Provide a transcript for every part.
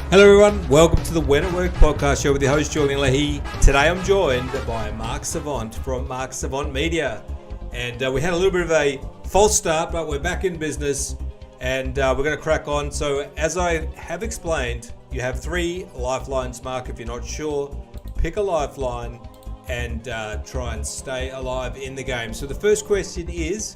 Hello everyone, welcome to the When at Work podcast show with your host Julian Leahy. Today I'm joined by Mark Savant from Mark Savant Media. And we had a little bit of a false start, but we're back in business and we're going to crack on. So as I have explained, you have 3 lifelines, Mark. If you're not sure, pick a lifeline and try and stay alive in the game. So the first question is,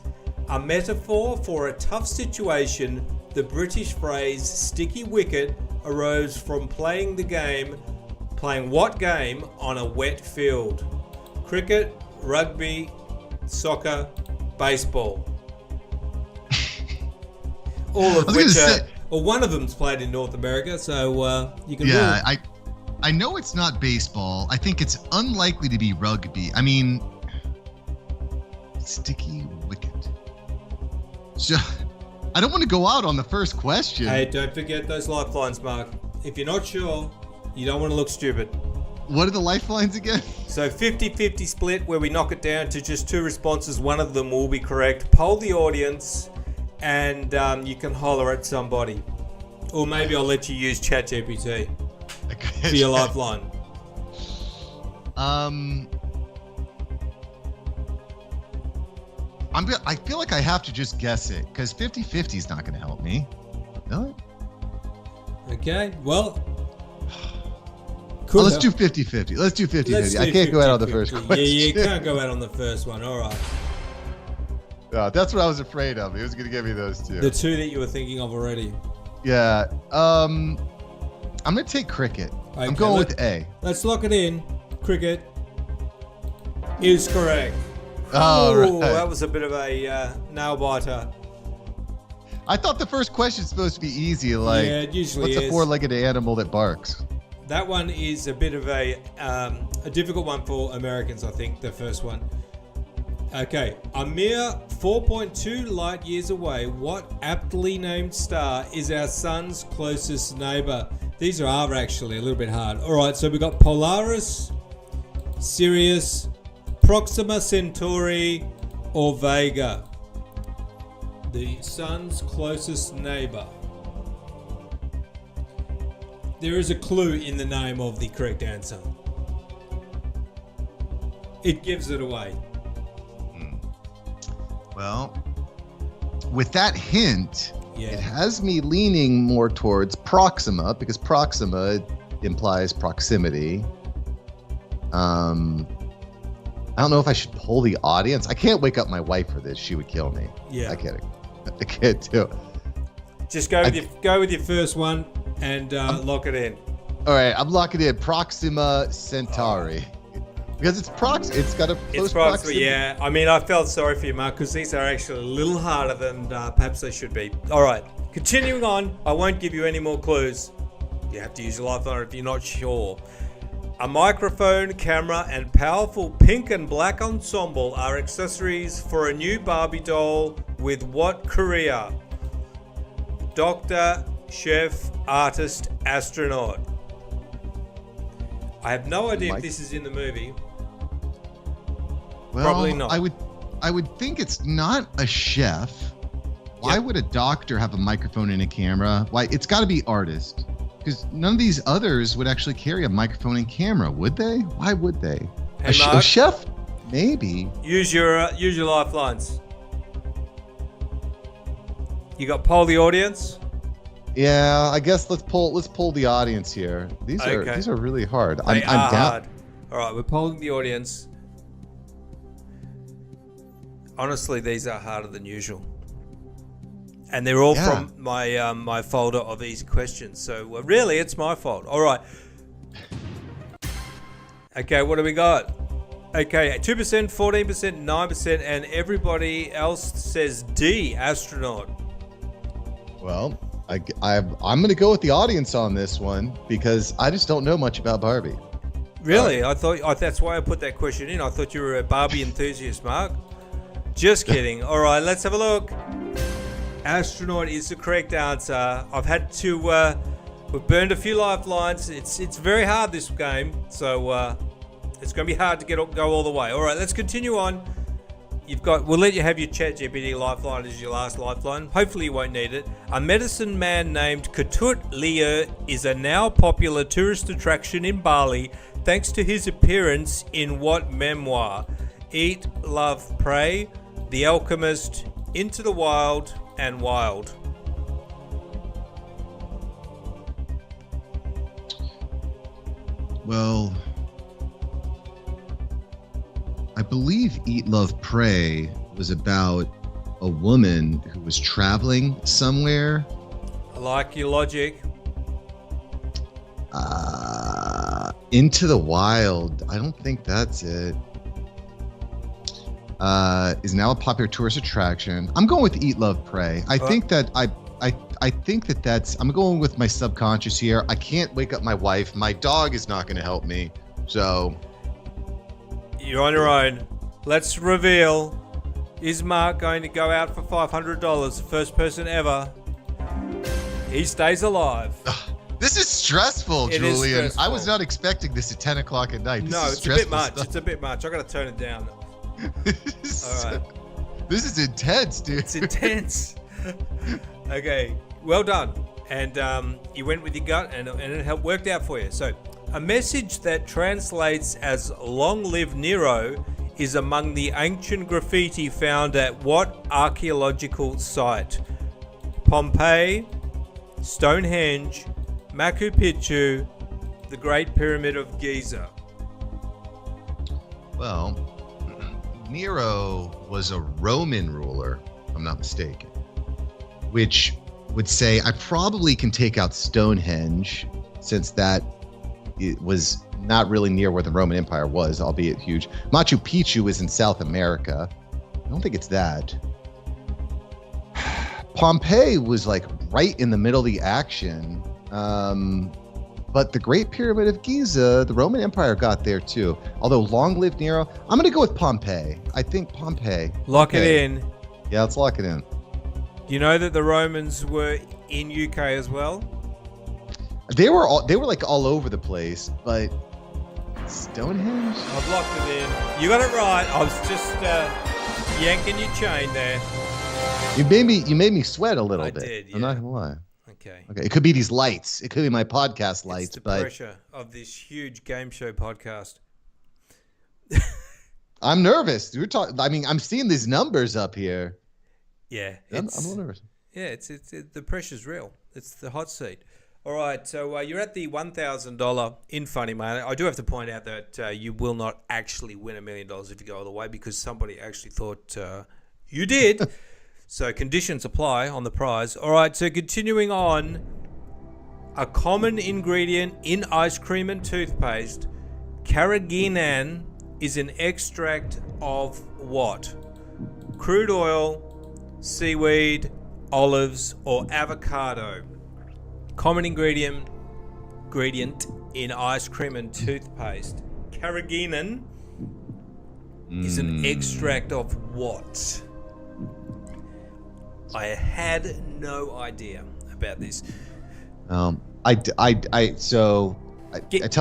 a metaphor for a tough situation. The British phrase sticky wicket arose from playing what game on a wet field? Cricket, rugby, soccer, baseball. All of which one of them's played in North America, so you can Yeah, I know it's not baseball. I think it's unlikely to be rugby. I mean, sticky wicket. So, I don't want to go out on the first question. Hey, don't forget those lifelines, Mark. If you're not sure, you don't want to look stupid. What are the lifelines again? So 50-50 split where we knock it down to just 2 responses. One of them will be correct. Poll the audience and you can holler at somebody. Or maybe I'll let you use ChatGPT for your lifeline. I feel like I have to just guess it because 50-50 is not going to help me. Really? Okay, well. Let's do 50-50. Let's do 50-50. I can't go out on the first question. Yeah, you can't go out on the first one. All right. That's what I was afraid of. He was going to give me those 2. The 2 that you were thinking of already. Yeah. I'm going to take cricket. Okay, I'm going with A. Let's lock it in. Cricket is correct. Oh, right. That was a bit of a nail biter. I thought the first question is supposed to be easy. Like, yeah, it usually what's a 4-legged animal that barks? That one is a bit of a difficult one for Americans, I think, the first one. Okay, a mere 4.2 light years away, what aptly named star is our sun's closest neighbor? These are actually a little bit hard. All right, so we've got Polaris, Sirius, Proxima Centauri, or Vega. The sun's closest neighbor. There is a clue in the name of the correct answer. It gives it away. Well, with that hint, yeah, it has me leaning more towards Proxima because Proxima implies proximity. I don't know if I should poll the audience. I can't wake up my wife for this. She would kill me. Yeah. I can't do it. Just go with your first one and lock it in. All right, I'm locking in Proxima Centauri. Because it's got a close proximity. Yeah. I mean, I felt sorry for you, Mark, because these are actually a little harder than perhaps they should be. All right, continuing on. I won't give you any more clues. You have to use your lifeline if you're not sure. A microphone, camera, and powerful pink and black ensemble are accessories for a new Barbie doll with what career? Doctor, chef, artist, astronaut. I have no idea if this is in the movie. Well, probably not. I would think it's not a chef. Why would a doctor have a microphone and a camera? Why? It's got to be artist. Because none of these others would actually carry a microphone and camera, would they? Why would they? Hey, a chef? Maybe. Use your lifelines. You got poll the audience? Yeah, I guess let's poll the audience here. These are really hard. I'm down. Hard. All right, we're polling the audience. Honestly, these are harder than usual. And they're all from my my folder of easy questions. So really, it's my fault. All right. Okay, what do we got? Okay, 2%, 14%, 9%, and everybody else says D, astronaut. Well, I'm going to go with the audience on this one because I just don't know much about Barbie. Really? I thought that's why I put that question in. I thought you were a Barbie enthusiast, Mark. Just kidding. All right, let's have a look. Astronaut is the correct answer. I've had to, we've burned a few lifelines. It's very hard, this game. So it's going to be hard to go all the way. All right, let's continue on. We'll let you have your ChatGPT lifeline as your last lifeline. Hopefully you won't need it. A medicine man named Ketut Lier is a now popular tourist attraction in Bali thanks to his appearance in what memoir? Eat, Love, Pray, The Alchemist, Into the Wild, and Wild. Well, I believe Eat, Love, Pray was about a woman who was traveling somewhere. I like your logic. Into the Wild. I don't think that's it. Is now a popular tourist attraction. I'm going with Eat, Love, Pray. I think that that's. I'm going with my subconscious here. I can't wake up my wife. My dog is not going to help me. So you're on your own. Let's reveal. Is Mark going to go out for $500? First person ever. He stays alive. This is stressful, It Julian. is stressful. I was not expecting this at 10 o'clock at night. No, it's a bit much. It's a bit much. I got to turn it down. All right. This is intense, dude. It's intense. Okay, well done. And you went with your gut, and it worked out for you. So, a message that translates as "Long live Nero" is among the ancient graffiti found at what archaeological site? Pompeii, Stonehenge, Machu Picchu, the Great Pyramid of Giza. Well, Nero was a Roman ruler, if I'm not mistaken, which would say I probably can take out Stonehenge, since that it was not really near where the Roman Empire was, albeit huge. Machu Picchu is in South America. I don't think it's that. Pompeii was like right in the middle of the action. But the Great Pyramid of Giza, the Roman Empire got there too. Although long live Nero, I'm going to go with Pompeii. I think Pompeii. Lock it in. Yeah, let's lock it in. You know that the Romans were in UK as well? They were like all over the place, but Stonehenge? I've locked it in. You got it right. I was just yanking your chain there. You made me sweat a little bit. I did, yeah. I'm not gonna lie. Okay. It could be these lights. It could be my podcast lights. It's the but pressure of this huge game show podcast. I'm nervous. I'm seeing these numbers up here. Yeah, I'm a little nervous. Yeah, it's the pressure's real. It's the hot seat. All right, so you're at the $1,000 in Funny Man. I do have to point out that you will not actually win $1 million if you go all the way, because somebody actually thought you did. So conditions apply on the prize. All right, so continuing on, a common ingredient in ice cream and toothpaste, carrageenan, is an extract of what? Crude oil, seaweed, olives, or avocado. Common ingredient in ice cream and toothpaste. Carrageenan is an extract of what? I had no idea about this. I tell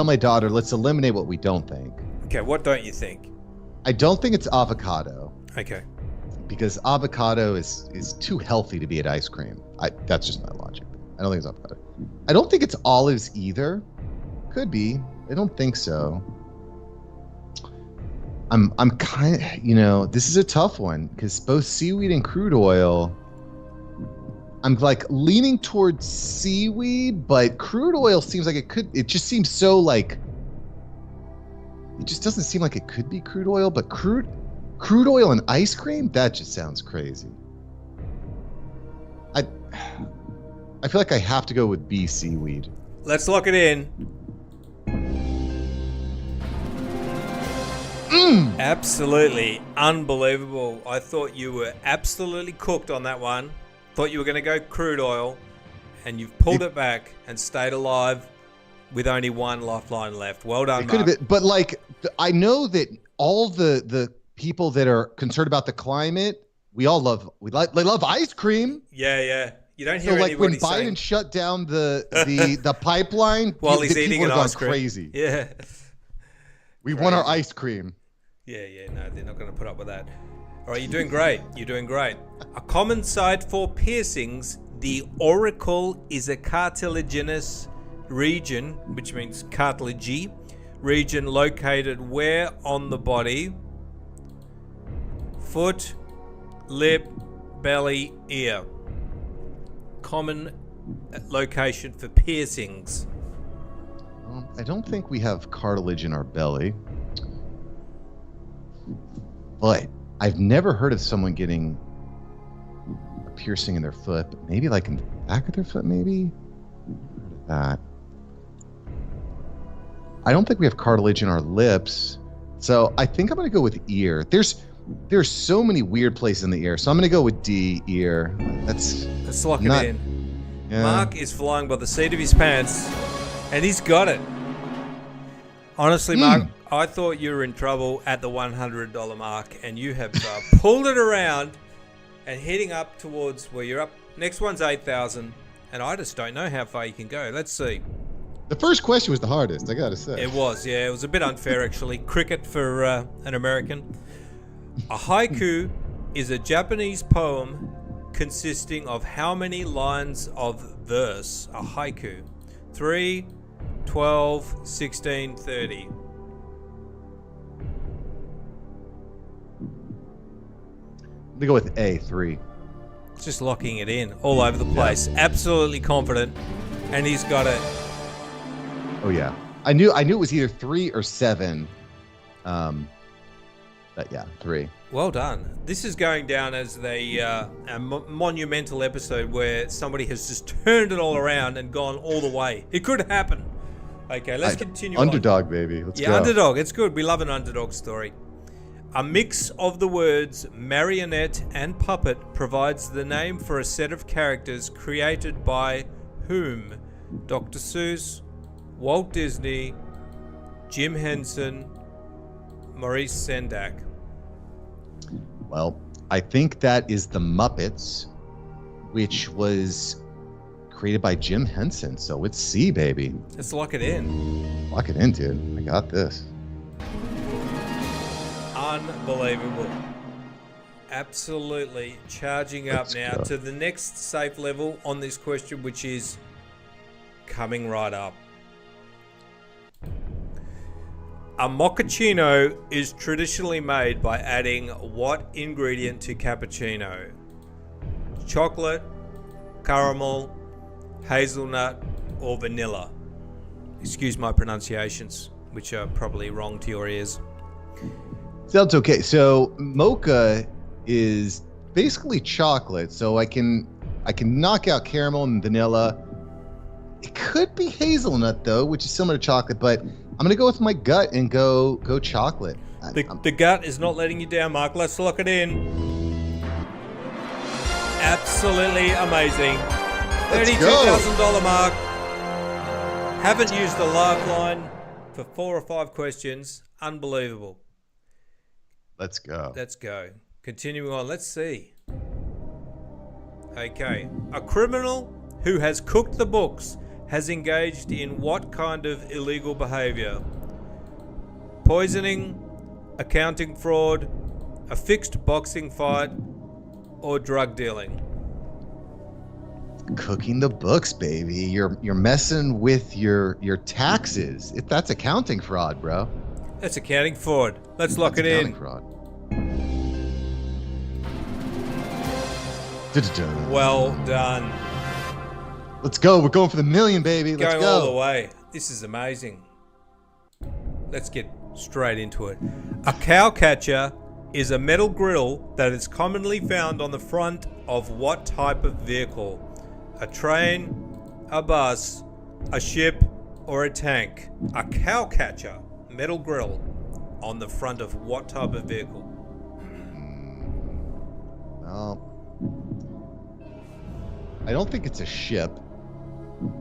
my daughter, let's eliminate what we don't think. Okay, what don't you think? I don't think it's avocado. Okay. Because avocado is too healthy to be at ice cream. That's just my logic. I don't think it's avocado. I don't think it's olives either. Could be. I don't think so. I'm kind of, this is a tough one because both seaweed and crude oil, I'm like leaning towards seaweed, but crude oil seems like it just seems so like, it just doesn't seem like it could be crude oil, but crude oil and ice cream, that just sounds crazy. I feel like I have to go with B, seaweed. Let's lock it in. Absolutely unbelievable. I thought you were absolutely cooked on that one. Thought you were going to go crude oil, and you've pulled it back and stayed alive with only one lifeline left. Well done, It could have Mark. been, but like I know that all the people that are concerned about the climate, they love ice cream. Yeah. You don't hear So like when anybody Biden saying, shut down the pipeline, while he's the eating people an have ice gone cream. crazy. Yeah. We want our ice cream. Yeah, no, they're not going to put up with that. All right, you're doing great. You're doing great. A common site for piercings, the auricle is a cartilaginous region, which means cartilagey, region located where on the body? Foot, lip, belly, ear. Common location for piercings. I don't think we have cartilage in our belly. But I've never heard of someone getting a piercing in their foot. But maybe like in the back of their foot, maybe? That. I don't think we have cartilage in our lips. So I think I'm going to go with ear. There's so many weird places in the ear. So I'm going to go with D, ear. Let's lock it in. Yeah. Mark is flying by the seat of his pants, and he's got it. Honestly, Mark, I thought you were in trouble at the $100 mark, and you have pulled it around and heading up towards where you're up. Next one's 8,000, and I just don't know how far you can go. Let's see. The first question was the hardest, I gotta say. It was, yeah. It was a bit unfair, actually. Cricket for an American. A haiku is a Japanese poem consisting of how many lines of verse? A haiku. 3, 12, 16, 30. I'm gonna go with A, 3. Just locking it in all over the place. Yeah. Absolutely confident. And he's got it. Oh yeah. I knew it was either 3 or 7. But yeah, 3. Well done. This is going down as a monumental episode where somebody has just turned it all around and gone all the way. It could happen. Okay, let's continue underdog, on. Baby. Let's go. Underdog. It's good. We love an underdog story. A mix of the words marionette and puppet provides the name for a set of characters created by whom? Dr. Seuss, Walt Disney, Jim Henson, Maurice Sendak. Well, I think that is the Muppets, which was created by Jim Henson. So it's C, baby. Let's lock it in. Lock it in, dude. I got this. Unbelievable. Absolutely charging up now to the next safe level on this question, which is coming right up. A mochaccino is traditionally made by adding what ingredient to cappuccino? Chocolate, caramel, hazelnut, or vanilla? Excuse my pronunciations, which are probably wrong to your ears. Sounds okay. So mocha is basically chocolate. So I can knock out caramel and vanilla. It could be hazelnut though, which is similar to chocolate, but I'm gonna go with my gut and go chocolate. The gut is not letting you down, Mark. Let's lock it in. Absolutely amazing. $32,000 mark. Haven't used the lifeline for 4 or 5 questions. Unbelievable. Let's go. Let's go. Continuing on. Let's see. Okay. A criminal who has cooked the books has engaged in what kind of illegal behavior? Poisoning, accounting fraud, a fixed boxing fight, or drug dealing? Cooking the books, baby. You're messing with your taxes. If that's accounting fraud, bro. That's accounting fraud. Let's lock it in. Fraud. Well done. Let's go. We're going for the million, baby. Let's go. Going all the way. This is amazing. Let's get straight into it. A cow catcher is a metal grill that is commonly found on the front of what type of vehicle? A train, a bus, a ship, or a tank? A cow catcher, metal grill, on the front of what type of vehicle? Well, I don't think it's a ship.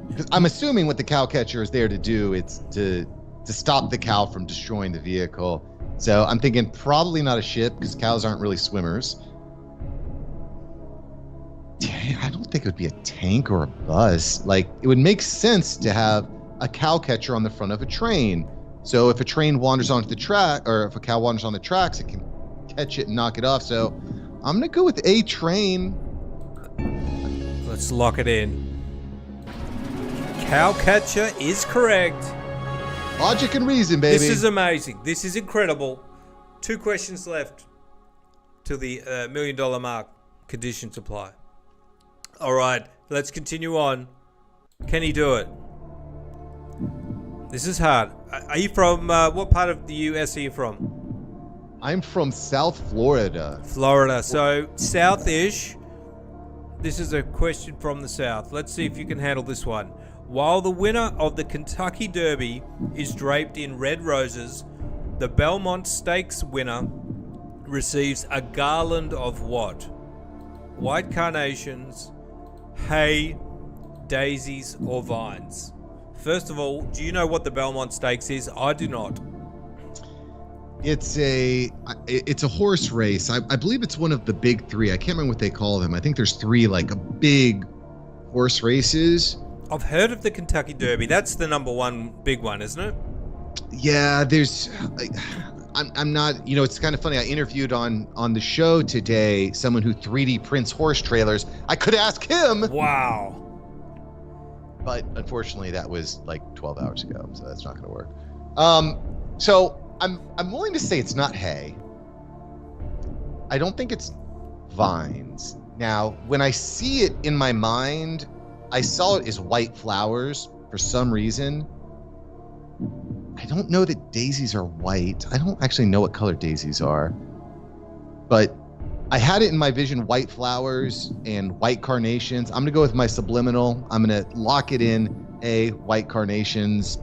Because I'm assuming what the cow catcher is there to do, it's to stop the cow from destroying the vehicle. So I'm thinking probably not a ship because cows aren't really swimmers. I don't think it would be a tank or a bus. Like, it would make sense to have a cow catcher on the front of a train. So if a train wanders onto the track, or if a cow wanders on the tracks, it can catch it and knock it off. So I'm going to go with A Train. Let's lock it in. Cowcatcher is correct. Logic and reason, baby. This is amazing. This is incredible. 2 questions left to the $1 million mark. Conditions apply. All right, let's continue on. Can he do it? This is hard. Are you from, what part of the US are you from? I'm from South Florida. Florida. So, South-ish. This is a question from the South. Let's see if you can handle this one. While the winner of the Kentucky Derby is draped in red roses, the Belmont Stakes winner receives a garland of what? White carnations, hay, daisies, or vines? First of all, do you know what the Belmont Stakes is? I do not. It's a horse race. I believe it's one of the big 3. I can't remember what they call them. I think there's 3 like big horse races. I've heard of the Kentucky Derby. That's the number 1 big one, isn't it? Yeah, there's. I'm not. It's kind of funny. I interviewed on the show today someone who 3D prints horse trailers. I could ask him. Wow. But unfortunately, that was like 12 hours ago, so that's not going to work. So I'm willing to say it's not hay. I don't think it's vines. Now, when I see it in my mind, I saw it as white flowers for some reason. I don't know that daisies are white. I don't actually know what color daisies are. But I had it in my vision, white flowers and white carnations. I'm going to go with my subliminal. I'm going to lock it in A, white carnations.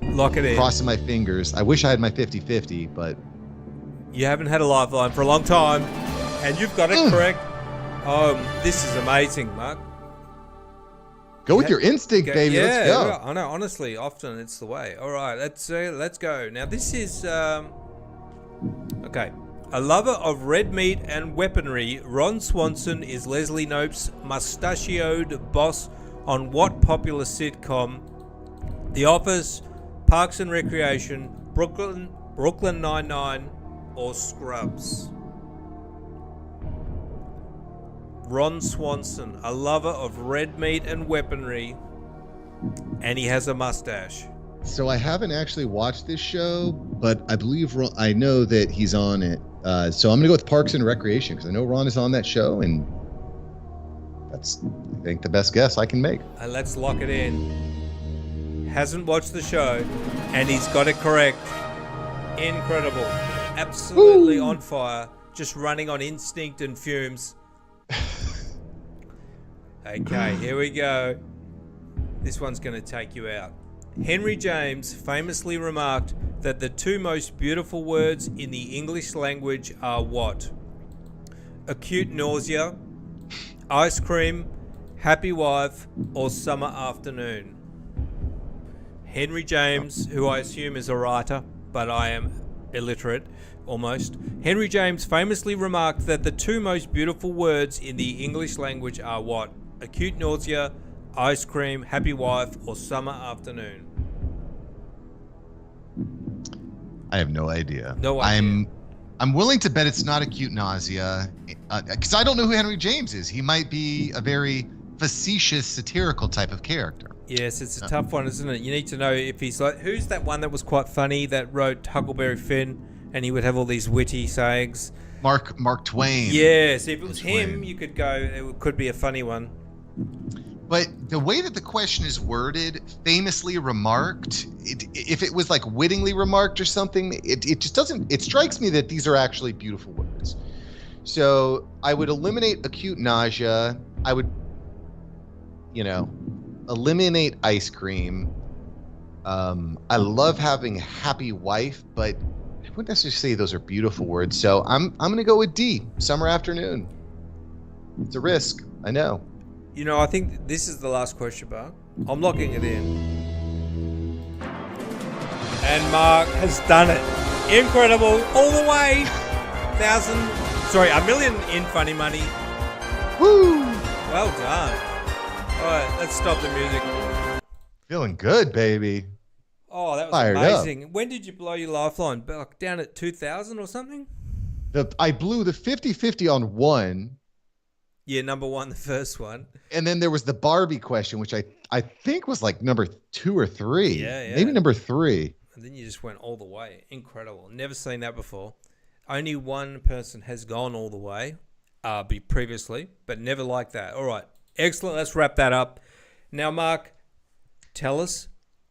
Lock it in. Crossing my fingers. I wish I had my 50-50, but... You haven't had a lifeline for a long time, and you've got it correct. This is amazing, Mark. Go with your instinct, baby. Yeah, let's go. I know. Honestly, often it's the way. All right, let's go. Now this is okay. A lover of red meat and weaponry, Ron Swanson is Leslie Knope's mustachioed boss on what popular sitcom? The Office, Parks and Recreation, Brooklyn Nine-Nine, or Scrubs? Ron Swanson, a lover of red meat and weaponry, and he has a mustache. So I haven't actually watched this show, but I know that he's on it. So I'm going to go with Parks and Recreation because I know Ron is on that show, and that's, I think, the best guess I can make. Let's lock it in. Hasn't watched the show, and he's got it correct. Incredible. Absolutely on fire. Just running on instinct and fumes. Okay, here we go. This one's going to take you out. Henry James famously remarked that the 2 most beautiful words in the English language are what? Acute nausea, ice cream, happy wife, or summer afternoon? Henry James, who I assume is a writer, but I am illiterate, almost. Henry James famously remarked that the 2 most beautiful words in the English language are what? Acute nausea, ice cream, happy wife, or summer afternoon? I have no idea. No idea. I'm willing to bet it's not acute nausea because I don't know who Henry James is. He might be a very facetious, satirical type of character. Yes, it's a tough one, isn't it? You need to know if he's like, who's that one that was quite funny that wrote Huckleberry Finn, and he would have all these witty sayings? Mark Twain. Yes, if it was him, you could go, it could be a funny one. But the way that the question is worded, famously remarked, if it was like wittingly remarked or something, it just doesn't, it strikes me that these are actually beautiful words. So I would eliminate acute nausea. I would, eliminate ice cream. I love having a happy wife, but I wouldn't necessarily say those are beautiful words. So I'm going to go with D, summer afternoon. It's a risk, I know. I think this is the last question, Mark. I'm locking it in. And Mark has done it. Incredible. All the way. $1 million in funny money. Woo! Well done. All right, let's stop the music. Feeling good, baby. Oh, that was Fired amazing. up. When did you blow your lifeline? Down at 2,000 or something? I blew the 50-50 on one. Yeah, number one, the first one. And then there was the Barbie question, which I think was like number 2 or 3. Yeah. Maybe number 3. And then you just went all the way. Incredible. Never seen that before. Only one person has gone all the way previously, but never like that. All right. Excellent. Let's wrap that up. Now, Mark, tell us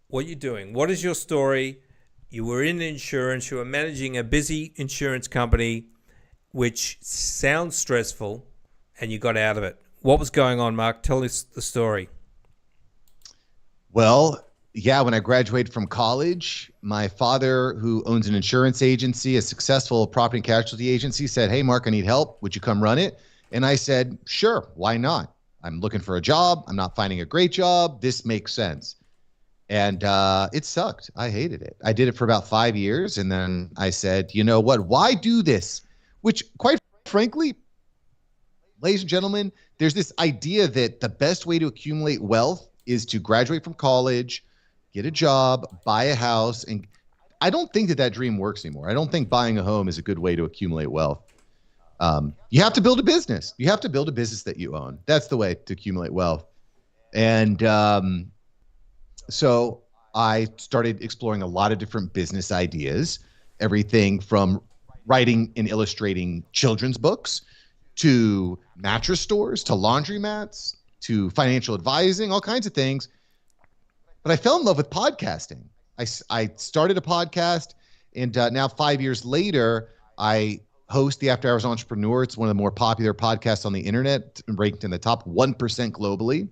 what you're doing. What is your story? You were in insurance. You were managing a busy insurance company, which sounds stressful, and you got out of it. What was going on, Mark? Tell us the story. Well, yeah, when I graduated from college, my father, who owns an insurance agency, a successful property and casualty agency, said, "Hey, Mark, I need help. Would you come run it?" And I said, "Sure, why not? I'm looking for a job. I'm not finding a great job. This makes sense." And it sucked. I hated it. I did it for about 5 years. And then I said, you know what? Why do this? Which, quite frankly, ladies and gentlemen, there's this idea that the best way to accumulate wealth is to graduate from college, get a job, buy a house. And I don't think that dream works anymore. I don't think buying a home is a good way to accumulate wealth. You have to build a business. You have to build a business that you own. That's the way to accumulate wealth. And so I started exploring a lot of different business ideas, everything from writing and illustrating children's books to mattress stores, to laundromats, to financial advising, all kinds of things. But I fell in love with podcasting. I started a podcast, and now 5 years later, I host the After Hours Entrepreneur. It's one of the more popular podcasts on the internet, ranked in the top 1% globally.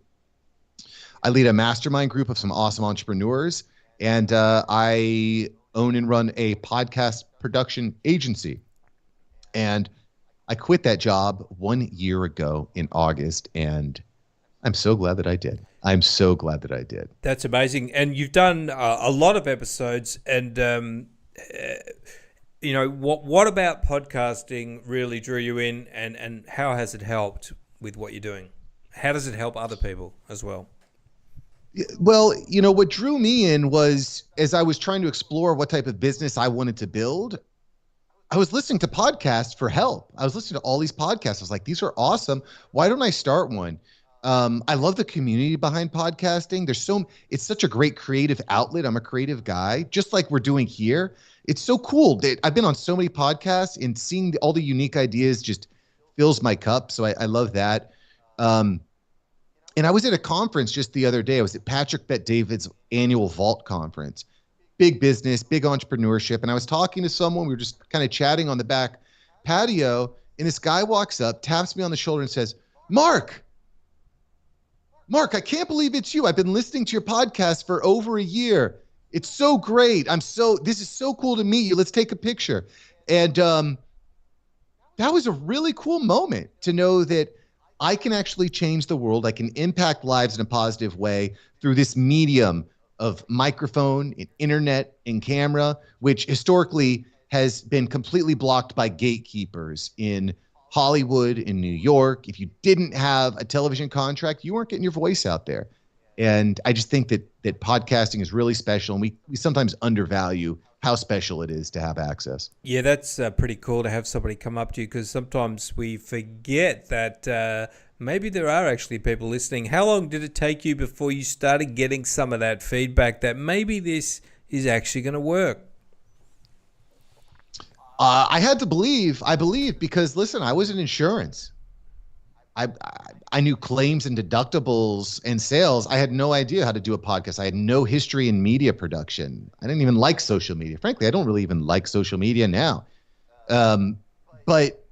I lead a mastermind group of some awesome entrepreneurs, and I own and run a podcast production agency. And I quit that job 1 year ago in August, and I'm so glad that I did. I'm so glad that I did. That's amazing. And you've done a lot of episodes, and what about podcasting really drew you in, and how has it helped with what you're doing? How does it help other people as well? Well, what drew me in was, as I was trying to explore what type of business I wanted to build, I was listening to podcasts for help. I was listening to all these podcasts. I was like, these are awesome. Why don't I start one? I love the community behind podcasting. It's such a great creative outlet. I'm a creative guy, just like we're doing here. It's so cool. I've been on so many podcasts, and seeing all the unique ideas just fills my cup. So I love that. And I was at a conference just the other day. I was at Patrick Bet-David's annual Vault conference. Big business, big entrepreneurship. And I was talking to someone. We were just kind of chatting on the back patio. And this guy walks up, taps me on the shoulder, and says, Mark, I can't believe it's you. I've been listening to your podcast for over a year. It's so great. This is so cool to meet you. Let's take a picture." And that was a really cool moment to know that I can actually change the world. I can impact lives in a positive way through this medium of microphone and internet and camera, which historically has been completely blocked by gatekeepers in Hollywood, in New York. If you didn't have a television contract, you weren't getting your voice out there. And I just think that podcasting is really special, and we sometimes undervalue how special it is to have access. Yeah, that's pretty cool to have somebody come up to you, because sometimes we forget that maybe there are actually people listening. How long did it take you before you started getting some of that feedback that maybe this is actually going to work? I believe, because listen, I was in insurance. I knew claims and deductibles and sales. I had no idea how to do a podcast. I had no history in media production. I didn't even like social media. Frankly, I don't really even like social media now. But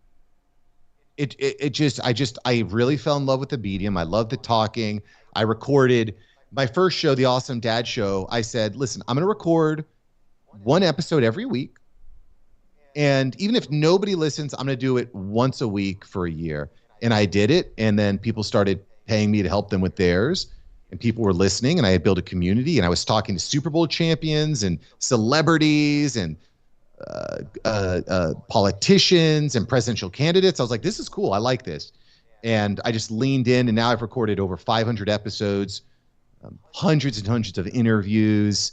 I really fell in love with the medium. I loved the talking. I recorded my first show, the Awesome Dad Show. I said, listen, I'm going to record one episode every week. And even if nobody listens, I'm going to do it once a week for a year. And I did it. And then people started paying me to help them with theirs. And people were listening. And I had built a community. And I was talking to Super Bowl champions and celebrities and politicians and presidential candidates. I was like, this is cool. I like this. And I just leaned in. And now I've recorded over 500 episodes, hundreds and hundreds of interviews,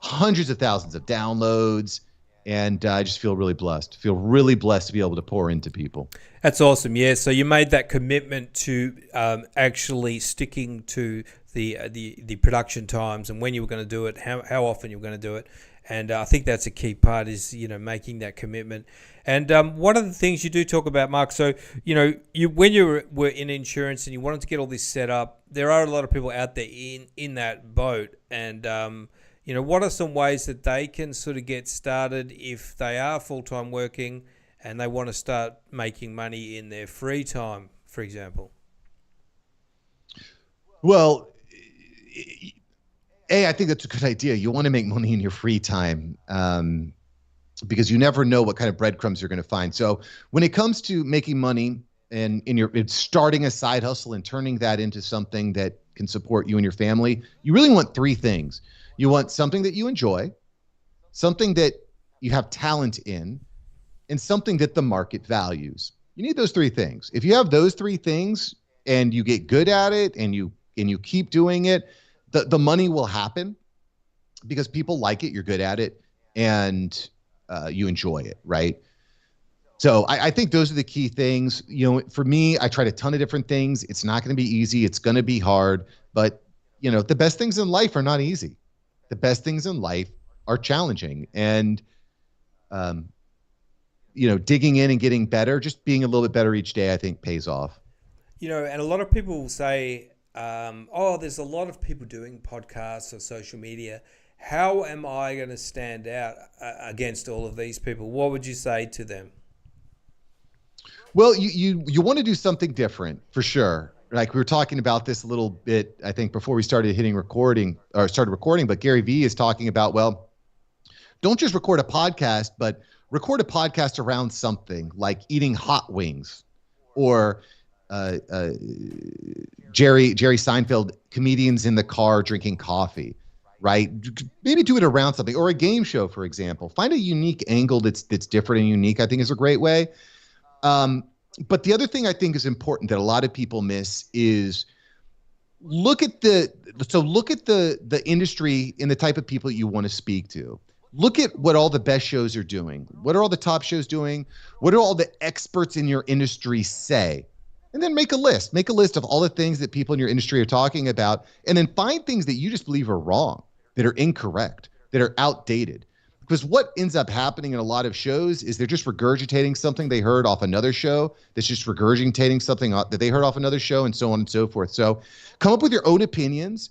hundreds of thousands of downloads. And I just feel really blessed. Feel really blessed to be able to pour into people. That's awesome. Yeah. So you made that commitment to actually sticking to the production times and when you were going to do it, how often you were going to do it, and I think that's a key part is making that commitment. And one of the things you do talk about, Mark. So you when you were in insurance and you wanted to get all this set up, there are a lot of people out there in that boat, and what are some ways that they can sort of get started if they are full-time working and they want to start making money in their free time, for example? Well, I think that's a good idea. You want to make money in your free time because you never know what kind of breadcrumbs you're going to find. So when it comes to making money and it's starting a side hustle and turning that into something that can support you and your family, you really want three things. You want something that you enjoy, something that you have talent in, and something that the market values. You need those three things. If you have those three things and you get good at it and you keep doing it, the money will happen because people like it, you're good at it, and you enjoy it, right? So I think those are the key things. For me, I tried a ton of different things. It's not going to be easy. It's going to be hard, but the best things in life are not easy. The best things in life are challenging, and digging in and getting better, just being a little bit better each day, I think pays off. And a lot of people say, there's a lot of people doing podcasts or social media. How am I going to stand out against all of these people? What would you say to them? Well, you want to do something different for sure. Like we were talking about this a little bit, I think, before we started recording, but Gary Vee is talking about, well, don't just record a podcast, but record a podcast around something like eating hot wings or Jerry Seinfeld, comedians in the car drinking coffee, right? Maybe do it around something, or a game show, for example. Find a unique angle that's different and unique, I think is a great way. But the other thing I think is important that a lot of people miss is look at the industry and the type of people you want to speak to. Look at what all the best shows are doing. What are all the top shows doing? What do all the experts in your industry say? And then make a list. Make a list of all the things that people in your industry are talking about, and then find things that you just believe are wrong, that are incorrect, that are outdated. Because what ends up happening in a lot of shows is they're just regurgitating something they heard off another show that's just regurgitating something that they heard off another show, and so on and so forth. So come up with your own opinions,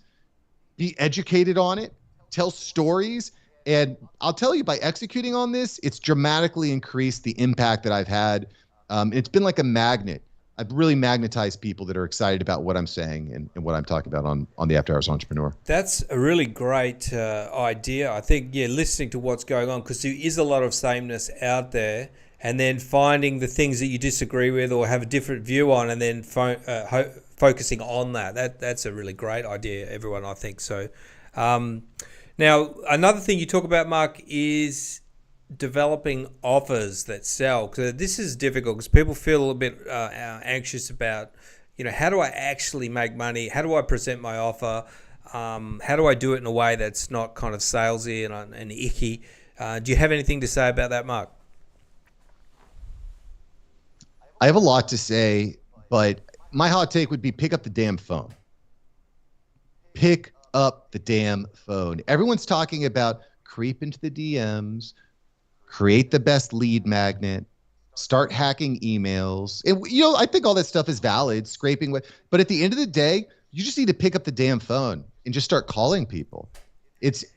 be educated on it, tell stories. And I'll tell you, by executing on this, it's dramatically increased the impact that I've had. It's been like a magnet. I've really magnetized people that are excited about what I'm saying and what I'm talking about on the After Hours Entrepreneur. That's a really great idea. I think, listening to what's going on, because there is a lot of sameness out there, and then finding the things that you disagree with or have a different view on, and then focusing on that. That's a really great idea, everyone, I think. So now, another thing you talk about, Mark, is developing offers that sell. Because this is difficult because people feel a bit anxious about, how do I actually make money? How do I present my offer? How do I do it in a way that's not kind of salesy and icky? Do you have anything to say about that, Mark? I have a lot to say, but my hot take would be pick up the damn phone. Pick up the damn phone. Everyone's talking about creep into the DMs, create the best lead magnet, start hacking emails. And, I think all that stuff is valid, scraping. But at the end of the day, you just need to pick up the damn phone and just start calling people.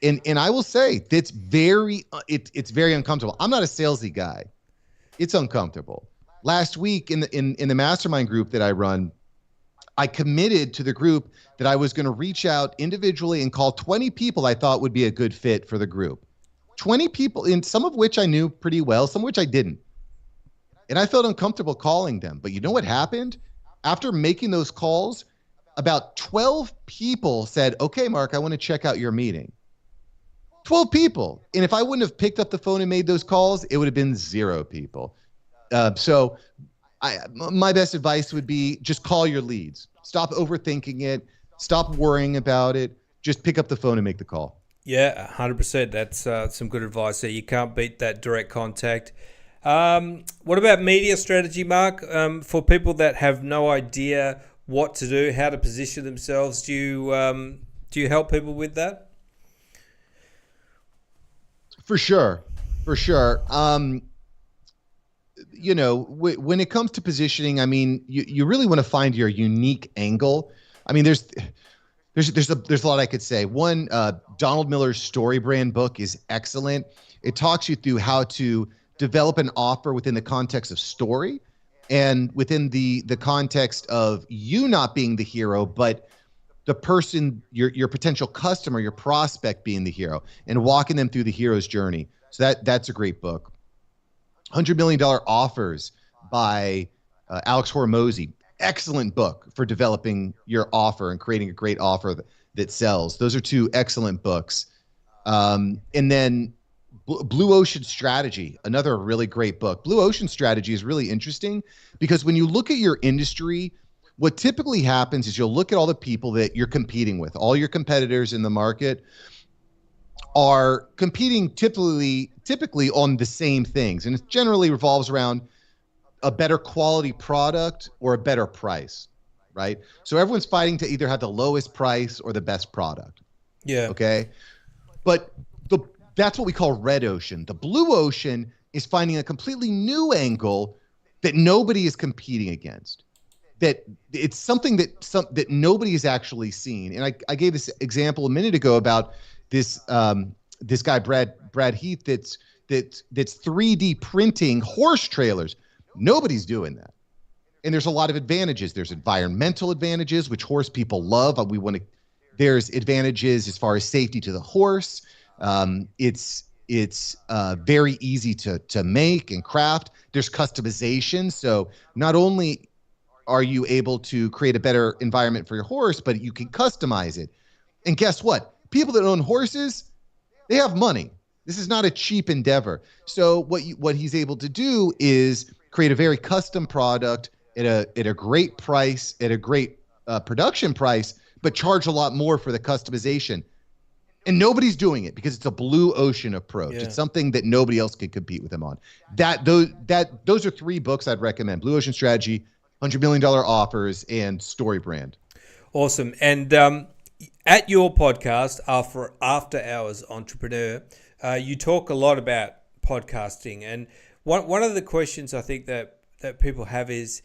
And I will say it's very uncomfortable. I'm not a salesy guy. It's uncomfortable. Last week in the mastermind group that I run, I committed to the group that I was going to reach out individually and call 20 people I thought would be a good fit for the group. 20 people, in some of which I knew pretty well, some of which I didn't. And I felt uncomfortable calling them. But you know what happened? After making those calls, about 12 people said, okay, Mark, I want to check out your meeting. 12 people. And if I wouldn't have picked up the phone and made those calls, it would have been 0 people. So my best advice would be just call your leads. Stop overthinking it. Stop worrying about it. Just pick up the phone and make the call. Yeah, 100%. That's some good advice there. You can't beat that direct contact. What about media strategy, Mark? For people that have no idea what to do, how to position themselves, do you help people with that? For sure. For sure. When it comes to positioning, I mean, you really want to find your unique angle. I mean, there's a lot I could say. One, Donald Miller's Story Brand book is excellent. It talks you through how to develop an offer within the context of story and within the context of you not being the hero, but the person, your potential customer, your prospect being the hero, and walking them through the hero's journey. So that's a great book. $100 Million Offers by Alex Hormozy. Excellent book for developing your offer and creating a great offer that sells. Those are two excellent books. And then Blue Ocean Strategy, another really great book. Blue Ocean Strategy is really interesting because when you look at your industry, what typically happens is you'll look at all the people that you're competing with. All your competitors in the market are competing typically on the same things, and it generally revolves around a better quality product or a better price, right? So everyone's fighting to either have the lowest price or the best product. Yeah. Okay. But that's what we call red ocean. The blue ocean is finding a completely new angle that nobody is competing against. That it's something that nobody has actually seen. And I gave this example a minute ago about this guy Brad Heath that's 3D printing horse trailers. Nobody's doing that. And there's a lot of advantages. There's environmental advantages, which horse people love. There's advantages as far as safety to the horse. It's very easy to make and craft. There's customization. So not only are you able to create a better environment for your horse, but you can customize it. And guess what? People that own horses, they have money. This is not a cheap endeavor. So what he's able to do is create a very custom product at a great price, at a great production price, but charge a lot more for the customization. And nobody's doing it because it's a blue ocean approach. Yeah. It's something that nobody else can compete with him on. Those are three books I'd recommend: Blue Ocean Strategy, $100 Million Offers, and Story Brand. Awesome. And at your podcast, After Hours Entrepreneur, you talk a lot about podcasting. And one of the questions I think that people have is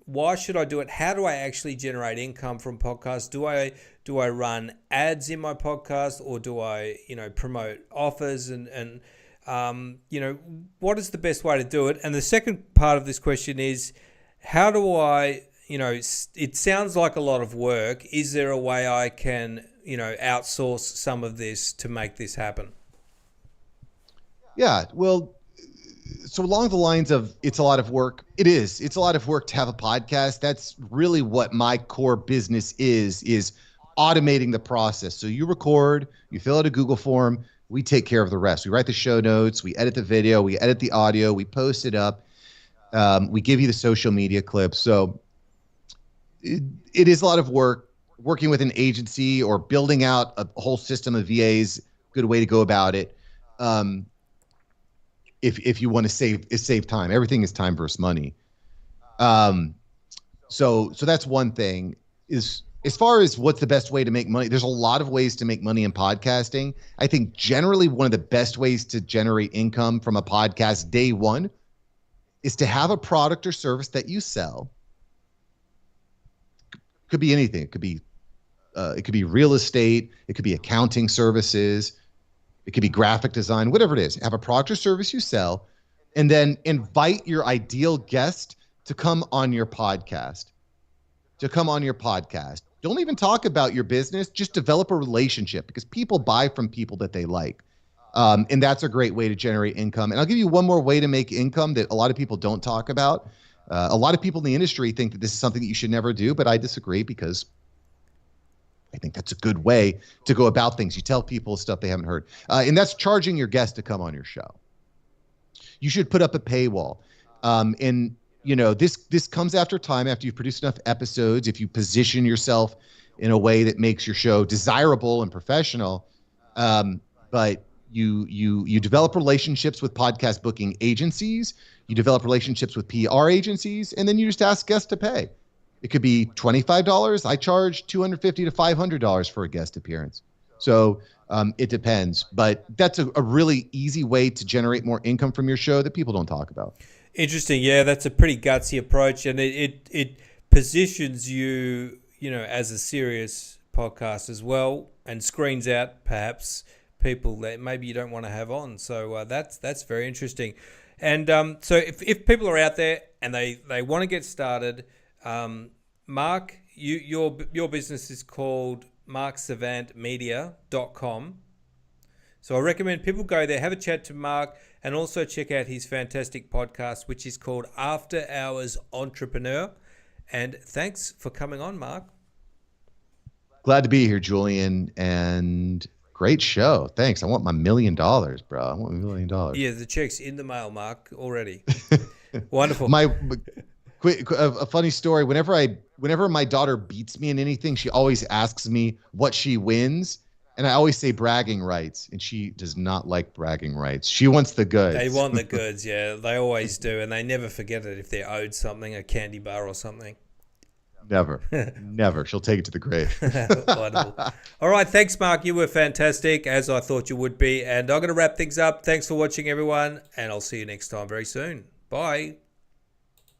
why should I do it? How do I actually generate income from podcasts? Do I run ads in my podcast, or do I, promote offers and what is the best way to do it? And the second part of this question is, how do I, it sounds like a lot of work. Is there a way I can, outsource some of this to make this happen? Yeah, well, so along the lines of it's a lot of work, it's a lot of work to have a podcast. That's really what my core business is automating the process. So you record, you fill out a Google form, we take care of the rest. We write the show notes, we edit the video, we edit the audio, we post it up, we give you the social media clips. So it is a lot of work. Working with an agency or building out a whole system of VAs, good way to go about it. If you want to save time, everything is time versus money. So that's one thing. Is as far as what's the best way to make money, there's a lot of ways to make money in podcasting. I think generally one of the best ways to generate income from a podcast day one is to have a product or service that you sell. Could be anything. It could be real estate. It could be accounting services. It could be graphic design, whatever it is. Have a product or service you sell, and then invite your ideal guest to come on your podcast. Don't even talk about your business. Just develop a relationship, because people buy from people that they like. And that's a great way to generate income. And I'll give you one more way to make income that a lot of people don't talk about. A lot of people in the industry think that this is something that you should never do, but I disagree, because I think that's a good way to go about things. You tell people stuff they haven't heard. And that's charging your guest to come on your show. You should put up a paywall. And this comes after time, after you've produced enough episodes. If you position yourself in a way that makes your show desirable and professional. But you develop relationships with podcast booking agencies, you develop relationships with PR agencies, and then you just ask guests to pay. It could be $25. I charge $250 to $500 for a guest appearance. So it depends, but that's a really easy way to generate more income from your show that people don't talk about. Interesting. Yeah, that's a pretty gutsy approach, and it positions you, as a serious podcast as well, and screens out perhaps people that maybe you don't want to have on. So that's very interesting. And so if people are out there and they want to get started, Mark, your business is called marksavantmedia.com. So I recommend people go there, have a chat to Mark, and also check out his fantastic podcast, which is called After Hours Entrepreneur. And thanks for coming on, Mark. Glad to be here, Julian, and great show. Thanks. I want my $1 million, bro. I want $1 million. Yeah, the check's in the mail, Mark, already. Wonderful. A funny story. Whenever my daughter beats me in anything, she always asks me what she wins. And I always say bragging rights, and she does not like bragging rights. She wants the goods. They want the goods, yeah. They always do, and they never forget it if they're owed something, a candy bar or something. Never. Never. She'll take it to the grave. Wonderful. All right, thanks, Mark. You were fantastic, as I thought you would be. And I'm going to wrap things up. Thanks for watching, everyone, and I'll see you next time very soon. Bye.